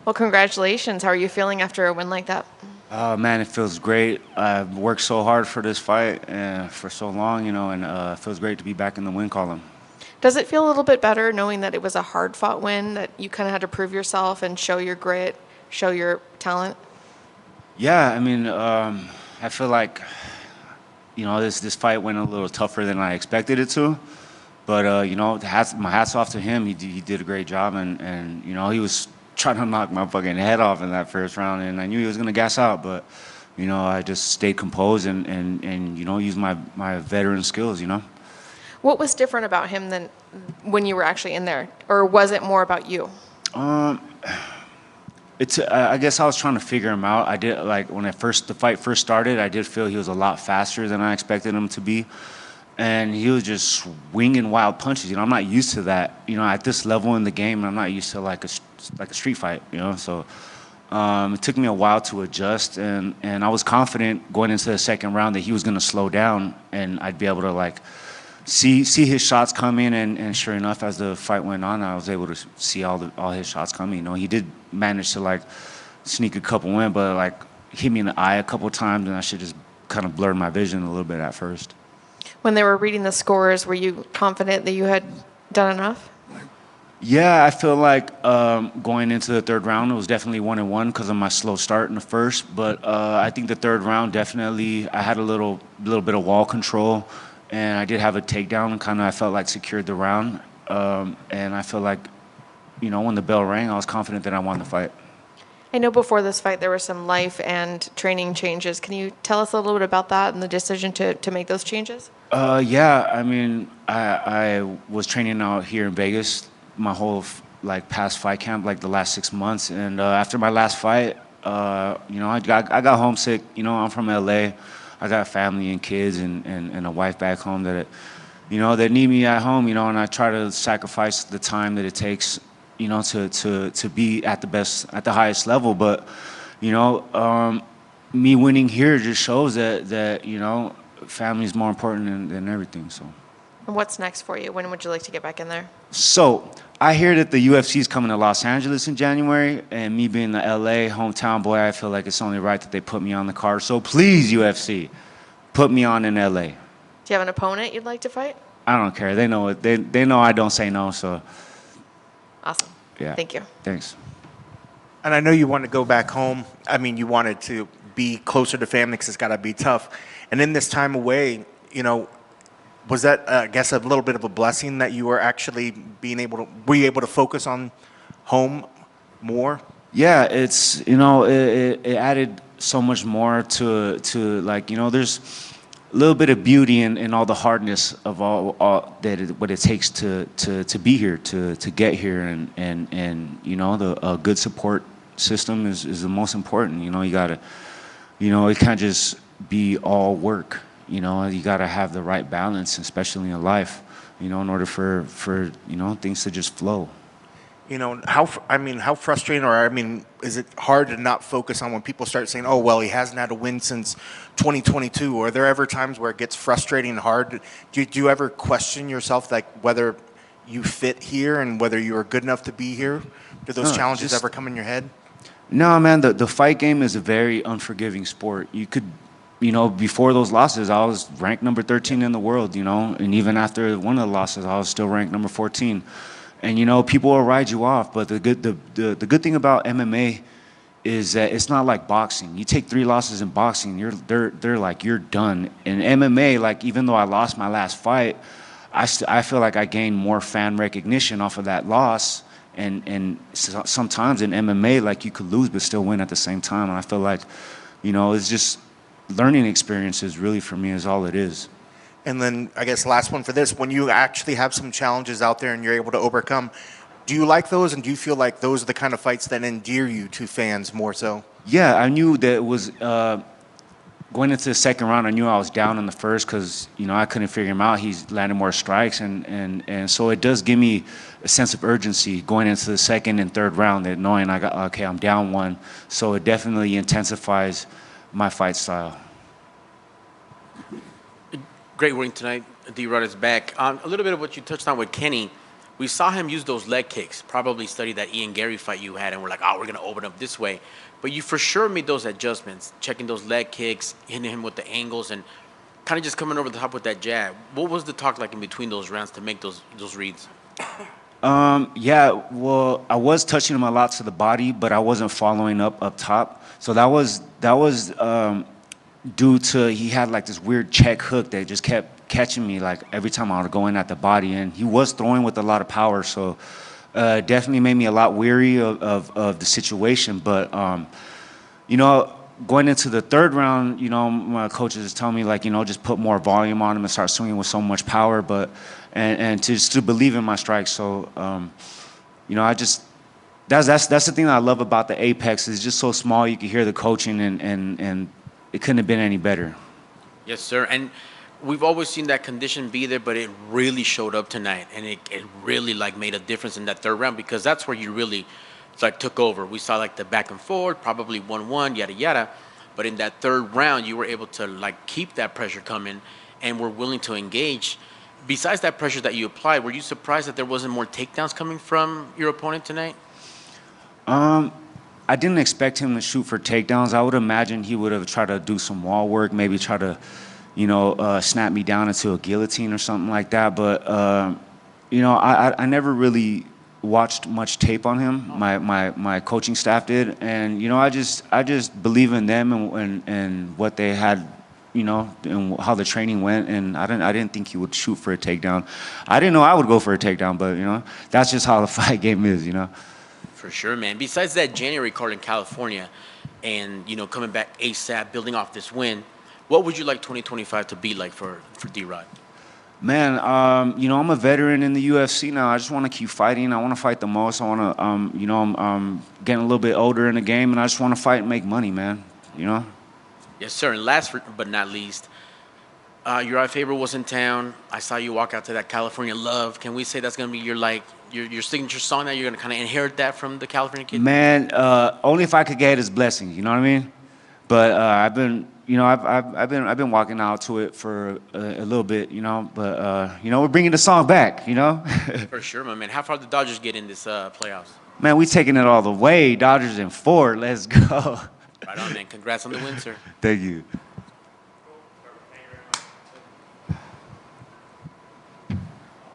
Well, congratulations. How are you feeling after a win like that? Man, it feels great. I've worked so hard for this fight and for so long, and it feels great to be back in the win column. Does it feel a little bit better knowing that it was a hard-fought win, that you kind of had to prove yourself and show your grit, show your talent? Yeah, I mean, I feel like, this fight went a little tougher than I expected it to. But, my hat's off to him. He did a great job, and he was trying to knock my fucking head off in that first round, and I knew he was going to gas out, but, I just stayed composed and used my veteran skills. What was different about him than when you were actually in there? Or was it more about you? I guess I was trying to figure him out. I did, like, when the fight first started, I did feel he was a lot faster than I expected him to be. And he was just swinging wild punches. I'm not used to that. At this level in the game, I'm not used to like a street fight. So it took me a while to adjust, and I was confident going into the second round that he was going to slow down, and I'd be able to like see his shots come in. And sure enough, as the fight went on, I was able to see all his shots coming. He did manage to like sneak a couple in, but like hit me in the eye a couple times, and I should just kind of blurred my vision a little bit at first. When they were reading the scores, were you confident that you had done enough? Yeah, I feel like going into the third round, it was definitely 1-1 because of my slow start in the first. But I think the third round, definitely, I had a little bit of wall control, and I did have a takedown, and kind of I felt like secured the round. And I feel like, when the bell rang, I was confident that I won the fight. I know before this fight there were some life and training changes. Can you tell us a little bit about that and the decision to make those changes? Yeah, I mean, I was training out here in Vegas my whole past fight camp, like the last 6 months, and after my last fight, I got homesick. I'm from LA. I got family and kids and a wife back home that that need me at home. And I try to sacrifice the time that it takes, to be at the highest level. But me winning here just shows that family is more important than everything. So. And what's next for you? When would you like to get back in there? So I hear that the UFC is coming to Los Angeles in January, and me being the LA hometown boy, I feel like it's only right that they put me on the card. So please, UFC, put me on in LA. Do you have an opponent you'd like to fight? I don't care. They know it. They know I don't say no. So. Awesome. Yeah. Thank you. Thanks. And I know you want to go back home. I mean, you wanted to be closer to family because it's got to be tough. And in this time away, was that, I guess, a little bit of a blessing that you were actually were you able to focus on home more? Yeah, it's, it added so much more to like, there's a little bit of beauty in all the hardness of all what it takes to be here, to get here, and a good support system is the most important. You gotta, it can't just be all work. You gotta have the right balance, especially in life, in order for things to just flow. How frustrating, is it hard to not focus on when people start saying, oh, well, he hasn't had a win since 2022? Are there ever times where it gets frustrating and hard? Do you ever question yourself, like whether you fit here and whether you are good enough to be here? Do those challenges ever come in your head? No, man, the fight game is a very unforgiving sport. You could, before those losses, I was ranked number 13 in the world, and even after one of the losses, I was still ranked number 14. And people will ride you off, but the good thing about MMA is that it's not like boxing. You take 3 losses in boxing, they're like you're done. In MMA, like even though I lost my last fight, I feel like I gained more fan recognition off of that loss. And sometimes in MMA, like you could lose but still win at the same time. And I feel like, it's just learning experiences really for me is all it is. And then I guess last one for this, when you actually have some challenges out there and you're able to overcome, do you like those, and do you feel like those are the kind of fights that endear you to fans more so? Yeah, I knew that it was going into the second round. I knew I was down in the first because I couldn't figure him out. He's landing more strikes, and so it does give me a sense of urgency going into the second and third round. That knowing I'm down one, so it definitely intensifies my fight style. Great win tonight. D-Rod is back. A little bit of what you touched on with Kenny. We saw him use those leg kicks. Probably studied that Ian Gary fight you had, and we're like, oh, we're going to open up this way. But you for sure made those adjustments, checking those leg kicks, hitting him with the angles, and kind of just coming over the top with that jab. What was the talk like in between those rounds to make those reads? Yeah, well, I was touching him a lot to the body, but I wasn't following up top. So that was due to he had like this weird check hook that just kept catching me like every time I would go in at the body, and he was throwing with a lot of power. So definitely made me a lot weary of the situation. But you know, going into the third round, you know, my coaches tell me like, you know, just put more volume on him and start swinging with so much power, but and to believe in my strikes. So you know, I just that's the thing that I love about the Apex. It's just so small. You can hear the coaching, and it couldn't have been any better. Yes, sir. And we've always seen that condition be there, but it really showed up tonight, and it really like made a difference in that third round, because that's where you really like took over. We saw like the back and forth, probably 1-1, yada yada, but in that third round, you were able to like keep that pressure coming, and were willing to engage. Besides that pressure that you applied, were you surprised that there wasn't more takedowns coming from your opponent tonight? I didn't expect him to shoot for takedowns. I would imagine he would have tried to do some wall work, maybe try to, you know, snap me down into a guillotine or something like that. But you know, I never really watched much tape on him. My coaching staff did, and you know, I just believe in them and what they had, you know, and how the training went. And I didn't think he would shoot for a takedown. I didn't know I would go for a takedown, but you know, that's just how the fight game is, you know. For sure, man. Besides that January card in California, and you know, coming back ASAP, building off this win, what would you like 2025 to be like for D-Rod? Man, you know, I'm a veteran in the UFC now. I just want to keep fighting. I want to fight the most. I want to, you know, I'm getting a little bit older in the game, and I just want to fight and make money, man. You know. Yes, sir. And last but not least, your favorite was in town. I saw you walk out to that California Love. Can we say that's gonna be your signature song that you're gonna kind of inherit that from the California Kid? Man, only if I could get his blessing. You know what I mean? But I've been, you know, I've been walking out to it for a little bit, you know. But you know, we're bringing the song back, you know. For sure, my man. How far did the Dodgers get in this playoffs? Man, we taking it all the way. Dodgers in 4. Let's go. Right on, man. Congrats on the win, sir. Thank you.